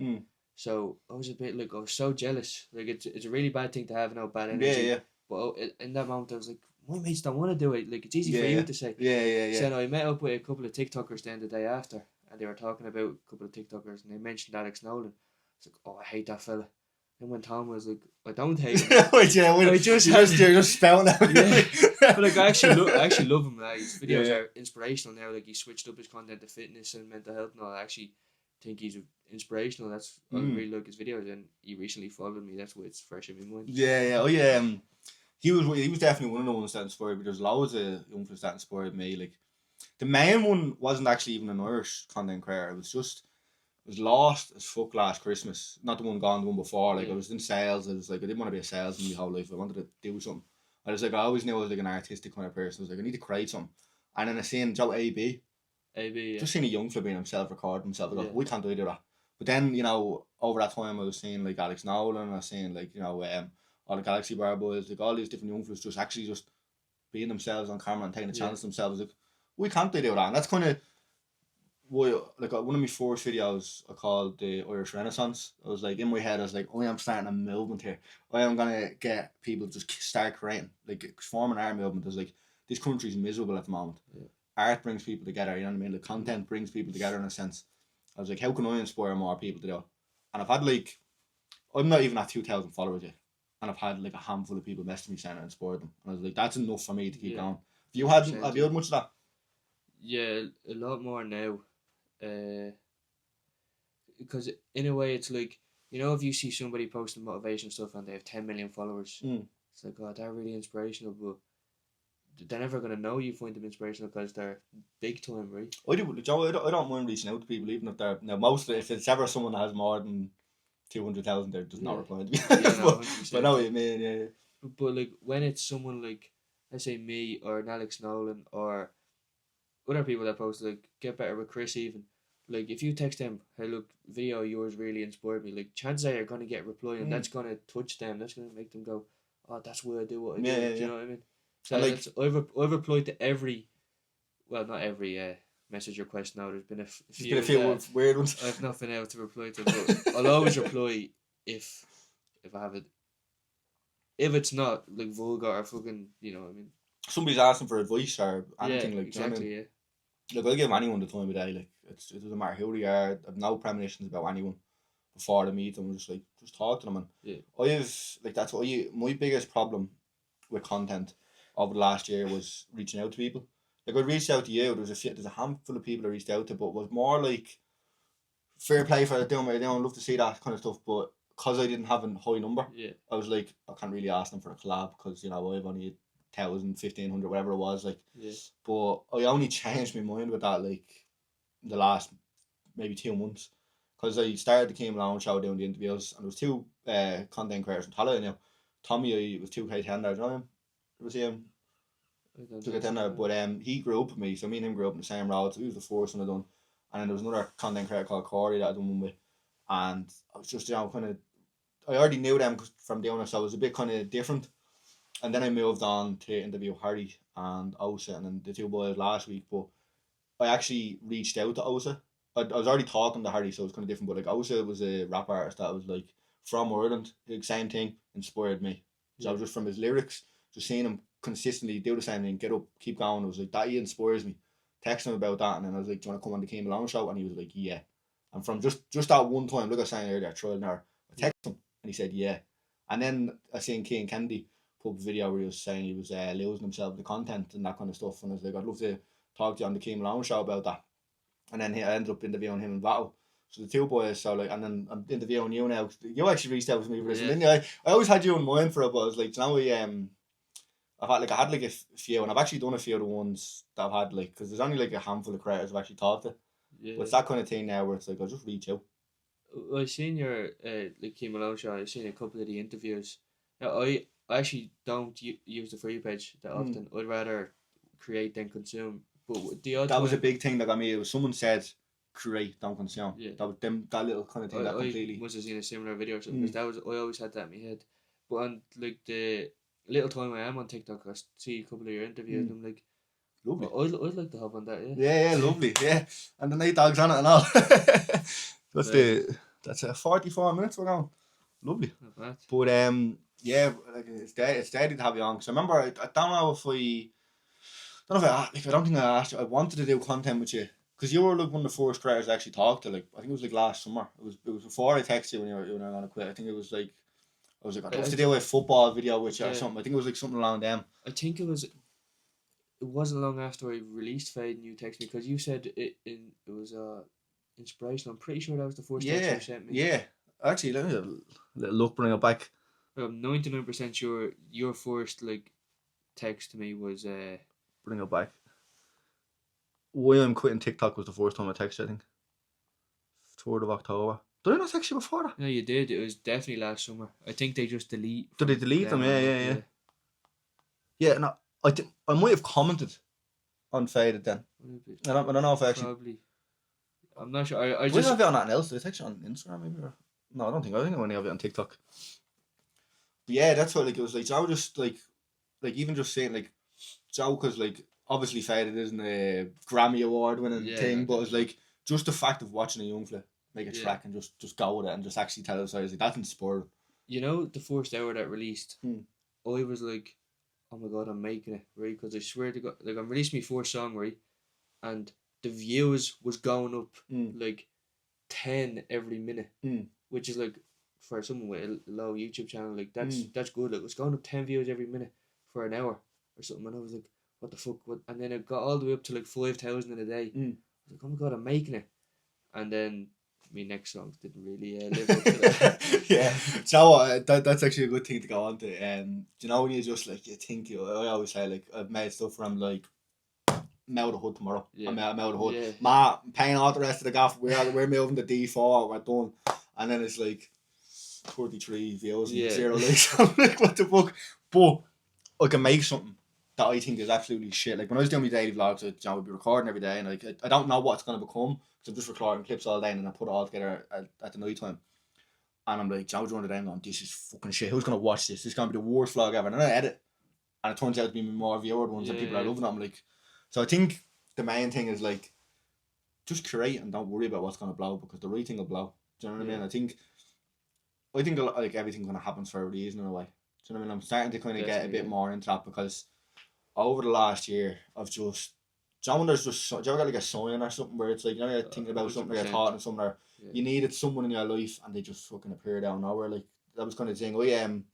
So I was I was so jealous. Like it's a really bad thing to have, bad energy. Yeah. But in that moment, I was like, my mates don't want to do it. Like, it's easy for you to say. Yeah. So I met up with a couple of TikTokers then the day after, and they were talking about a couple of TikTokers, and they mentioned Alex Nolan. I was like, oh, I hate that fella. And when Tom was like, I don't hate him. I just spouting out. But like, I actually love him. Like, his videos are inspirational now. Like, he switched up his content to fitness and mental health and all. I actually think he's inspirational. That's I really like his videos, and he recently followed me. That's why it's fresh in my mind. He was definitely one of the ones that inspired me. There's loads of young fellas that inspired me. Like the main one wasn't actually even an Irish content creator. It was lost as fuck last Christmas. Not the one gone, the one before. Like I was in sales. I was like, I didn't want to be a salesman my whole life. I wanted to do something. I was like, I always knew I was like an artistic kind of person. I was like, I need to create something. And then I seen Joe AB. Just seeing a young fella being himself, recording himself. I go, we can't do that. But then, over that time I was seeing like Alex Nolan, I was seeing like, you know, all the Galaxy Bar boys, like all these different young fellas just actually just being themselves on camera and taking a chance themselves. Like, why can't they do that? And that's kind of why, like, one of my first videos I called the Irish Renaissance. I was like, in my head, I was like, I am starting a movement here. I am gonna get people to just start creating, like, forming our movement. Is like, this country's miserable at the moment. Yeah. Art brings people together, you know what I mean? Like, content brings people together in a sense. I was like, how can I inspire more people to do it? And I've had like, I'm not even at 2,000 followers yet. And I've had like a handful of people message me saying I inspired them. And I was like, that's enough for me to keep going. Have you had much of that? Yeah, a lot more now. Because in a way it's like, you know, if you see somebody posting motivation stuff and they have 10 million followers, it's like, oh, they're really inspirational, but they're never going to know you find them inspirational because they're big time, right? I do, Joe, I don't mind reaching out to people, even if they're, now mostly, if it's ever someone that has more than 200,000, they're just not replying to me. But I know what you mean, yeah. But like, when it's someone like, let's say me or an Alex Nolan or other people that post like, get better with Chris even, like, if you text them, hey look, video of yours really inspired me, like, chances are you're going to get a reply and that's going to touch them, that's going to make them go, oh, that's why I do what I do. Do you know what I mean? So like, I've replied to every, well, not every message request now. There's been a few weird ones. I've not been able to reply to, but I'll always reply if I have it. If it's not like vulgar or fucking, you know what I mean. Somebody's asking for advice or anything, yeah, like, exactly, you know what I mean? Like, I'll give anyone the time of day. Like, it doesn't matter who they are. I've no premonitions about anyone before I meet them. I'm just like, just talk to them. And I have, like, that's what my biggest problem with content over the last year was reaching out to people. Like, I reached out to you. There's a handful of people I reached out to, but it was more like fair play for doing what I do. I'd love to see that kind of stuff, but because I didn't have a high number, I was like, I can't really ask them for a collab because, you know, I've only 1,000, 1,500, whatever it was, like. But I only changed my mind with that like the last maybe 2 months, because I started the Cian Malone Show doing the interviews, and there was two content creators from Tallaght, you know. Tommy was 2K Tender, do you know him? Was he him? 2K Tender, but he grew up with me, so me and him grew up in the same road, so he was the first one I done. And then there was another content creator called Corey that I done one with, and I was just, you know, kind of, I already knew them from doing it, so it was a bit kind of different. And then I moved on to interview Harry and Osa and then the two boys last week, but I actually reached out to Osa. I was already talking to Harry, so it was kind of different, but like, Osa was a rap artist that was like from Ireland, the same thing, inspired me. So just from his lyrics, just seeing him consistently do the same thing, get up, keep going, I was like, that he inspires me. Text him about that, and then I was like, do you want to come on the Cian Malone Show? And he was like, yeah. And from just that one time, like I was saying earlier, trial and error, I texted him and he said yeah. And then I seen Cian Kennedy put up a video where he was saying he was losing himself in the content and that kind of stuff, and I was like, I'd love to talk to you on the Cian Malone Show about that. And then I ended up interviewing him and Vattel. So the two boys, so like, and then I'm interviewing you now. You actually reached out to me for this, didn't you? I always had you in mind for it, but I was like, you know, I had a few, and I've actually done a few of the ones that I've had, like, because there's only like a handful of creators I've actually talked to. But it's that kind of thing now where it's like, I'll just reach out. I've seen your like Cian Malone Show. I've seen a couple of the interviews. Now, I actually don't use the free page that often. I'd rather create than consume. But that was a big thing that got me. It was someone said, create, don't consume. Yeah. That little kind of thing that completely. I must have seen a similar video or something, because I always had that in my head. But on like the little time I am on TikTok, I see a couple of your interviews and I'm like, lovely. I'd like to hop on that, yeah, lovely, yeah. And the night dogs on it and all. That's 44 minutes we're going. Lovely. Not bad. But yeah, like, it's deadly to have you on. Cause I remember, I don't know if I don't think I asked you. I wanted to do content with you because you were like one of the first creators I actually talked to. Like, I think it was like last summer. It was before I texted you when you were going to quit. I think it was like, I was like, I'd love to do a football video with you or something. I think it was like something around them. I think it wasn't long after I released Fade and you texted me, because you said it was inspirational. I'm pretty sure that was the first text you sent me. Yeah. Actually, let me have a little look, bring it back. I'm 99% sure your first like text to me was bring it back. Why I'm quitting TikTok was the first time I texted you, I think. 3rd of October. Did I not text you before that? No, you did. It was definitely last summer. I think they just delete. Did they delete them? Yeah. Yeah, no, I might have commented on Faded then. I don't know if I actually. Probably. I'm not sure. I just have it on that else. Did I text you on Instagram maybe? Or No, I don't think. I think I only have it on TikTok. But yeah, that's what like it was like. Joe just like even just saying like Joe because like obviously Faded isn't a Grammy award winning thing, but it's like just the fact of watching a young fella make a track and just go with it and just actually tell us like that's inspiring. You know, the first hour that released, I was like, oh my god, I'm making it, right? Because I swear to God, like I'm releasing my first song, right, and the views was going up like 10 every minute, which is like for someone with a low YouTube channel, like that's good. Like, it was going up 10 views every minute for an hour or something, and I was like, what the fuck? What? And then it got all the way up to like 5,000 in a day. I was like, oh my god, I'm making it. And then my next songs didn't really live up to that. Yeah, so that's actually a good thing to go on to. Do you know when you just like you think I always say like I've made stuff where I'm like I'm out of the hood tomorrow. I'm out of the hood. Yeah. Ma, I'm paying all the rest of the gaff. We're moving to D4. We're done. And then it's like 33 views and 0 likes. I'm like, what the fuck? But I can make something that I think is absolutely shit. Like when I was doing my daily vlogs, I would be recording every day, and like I don't know what it's gonna become. So I'm just recording clips all day, and then I put it all together at the night time. And I'm like, Joe during the day, I'm going, this is fucking shit. Who's gonna watch this? This is gonna be the worst vlog ever. And then I edit, and it turns out to be more viewered ones, and people are loving it. I'm like, so I think the main thing is like, just create and don't worry about what's gonna blow because the right thing will blow. Do you know what I mean? I think a lot, like everything kind of happens for a reason in a way. Do you know what I mean? I'm starting to kind of get a bit more into that because over the last year, I've just, John, there's just, do you ever get like a sign or something where it's like, you know, you're thinking about something, you're thought and something, or you needed someone in your life and they just fucking appear down nowhere. Like, that was kind of the thing.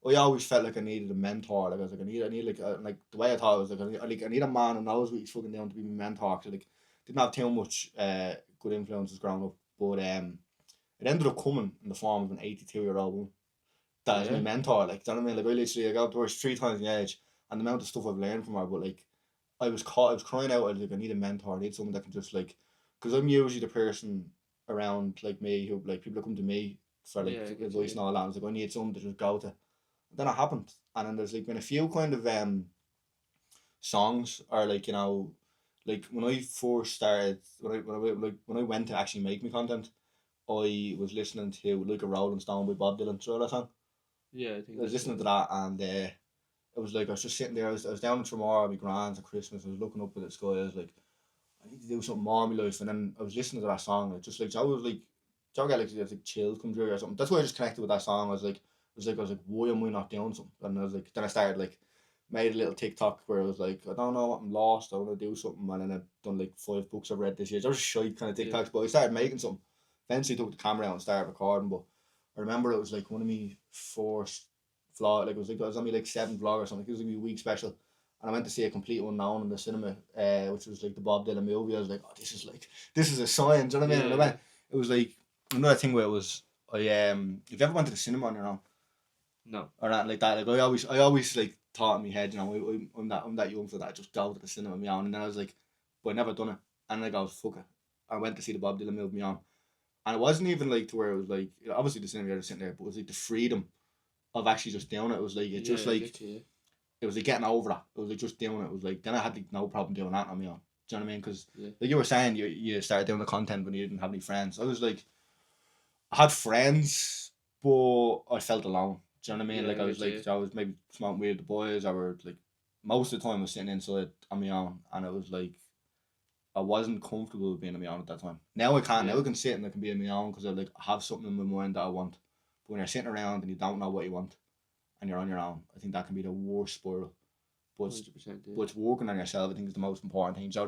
I always felt like I needed a mentor. Like, I was like, I need like the way I thought it was like, I need a man who knows what he's fucking doing to be my mentor. So, like, didn't have too much good influences growing up, but it ended up coming in the form of an 82-year-old woman that is my mentor. Like, do you know what I mean? Like, I got up to her 3 times the age, and the amount of stuff I've learned from her. But like, I was crying out. I was like, I need a mentor. I need someone that can just like, because I'm usually the person around like me who like people that come to me for like advice and all that. I was like, I need someone to just go to. And then it happened, and then there's like been a few kind of songs or like, you know, like when I first started when I went to actually make my content, I was listening to Like a Rolling Stone by Bob Dylan. Do you know that song? Yeah, I think I was listening to that, and it was like I was just sitting there. I was down in Tremor at my grand's at Christmas. I was looking up at the sky. I was like, I need to do something more in my life. And then I was listening to that song. Like, just like Joe was like, Joe got like chills come through or something. That's why I just connected with that song. I was like, why am I not doing something? And I was like, then I started like made a little TikTok where I was like, I don't know, I'm lost. I want to do something. And then I've done like 5 books I've read this year. I was shy kind of TikToks, but I started making something. Eventually took the camera out and started recording. But I remember it was like one of my first vlog. Like it was only like 7th vlog or something. It was like a week special. And I went to see A Complete Unknown in the cinema, which was like the Bob Dylan movie. I was like, oh, this is a sign. Do you know what I mean? And I went, it was like another thing where it was, if you ever went to the cinema on your own? No. Or not like that. Like I always like thought in my head, you know, I'm that young for that. I just go to the cinema on my own. And then I was like, but I never done it. And I go, fuck it. I went to see the Bob Dylan movie on. And it wasn't even like to where it was like, obviously the cinema, you're just sitting there, but it was like the freedom of actually just doing it. It was like, it just like, it was like getting over that. It was like just doing it. It was like, then I had like no problem doing that on my own. Do you know what I mean? Because like you were saying, you started doing the content when you didn't have any friends. I was like, I had friends, but I felt alone. Do you know what I mean? Like I was maybe smoking weed with the boys. I were like, most of the time I was sitting inside on my own, and it was like, I wasn't comfortable with being on my own at that time. Now I can. Now I can sit and I can be on my own because I like have something in my mind that I want. But when you're sitting around and you don't know what you want, and you're on your own, I think that can be the worst spiral. But but it's working on yourself. I think is the most important thing. So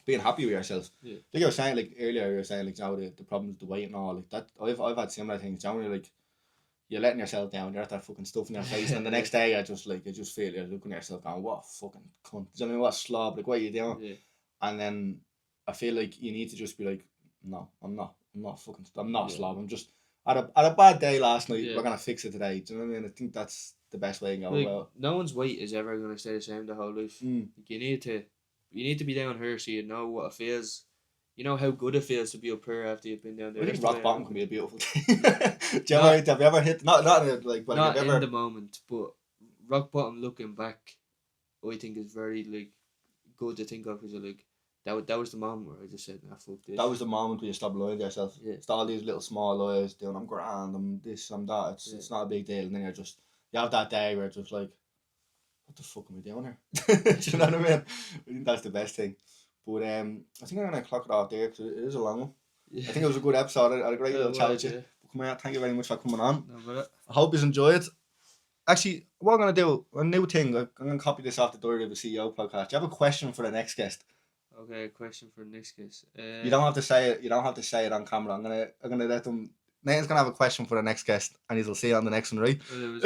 being happy with yourself. Yeah. Like I was saying, like earlier, you were saying like, you know, the problems, the weight and all like that. I've had similar things. You know, like you're letting yourself down. You're at that fucking stuff in your face, and the next day, I just feel you're looking at yourself going, what a fucking cunt. Do you know what I mean? What a slob? Like what are you doing? Yeah. And then I feel like you need to just be like, no, I'm not a slob. I'm just at a bad day last night. We're gonna fix it today. Do you know what I mean? I think that's the best way to go about. No one's weight is ever gonna stay the same the whole life. Like you need to be down here so you know what it feels. You know how good it feels to be up here after you've been down there. I think rock bottom can be a beautiful thing. Have you ever hit not like well, not in the moment, but rock bottom looking back, I think is very like good to think of because like that was the moment where I just said, "Nah, fuck this." That was the moment where you stopped lying to yourself. Yeah. It's all these little small lies, doing I'm grand, I'm this, I'm that. It's not a big deal, and then you have that day where it's just like, what the fuck am I doing here? Do you know what I mean? I think that's the best thing. But I think I'm gonna clock it off there because it is a long one. Yeah. I think it was a good episode. I had a great little chat with you. Come on, thank you very much for coming on. No, but I hope you enjoyed. Actually, what I'm gonna do, a new thing. I'm gonna copy this off the Diary of a CEO podcast. Do you have a question for the next guest? okay, question for the next guest. You don't have to say it. You don't have to say it on camera. I'm gonna let them. Nathan's gonna have a question for the next guest, and he'll see it on the next one, right? Well,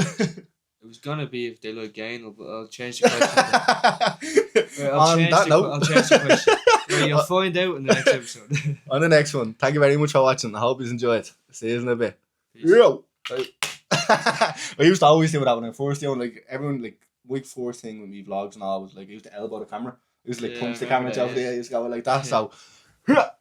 it was gonna be if they like Gainal, but I'll change the question. I'll change the question. Well, you'll find out in the next episode. On the next one. Thank you very much for watching. I hope you enjoyed. See you in a bit. Peace. Yo. I used to always do that when I first doing like everyone like week 4 thing with me vlogs and all was like I used to elbow the camera. I used to like punch the camera into I used to go like that. So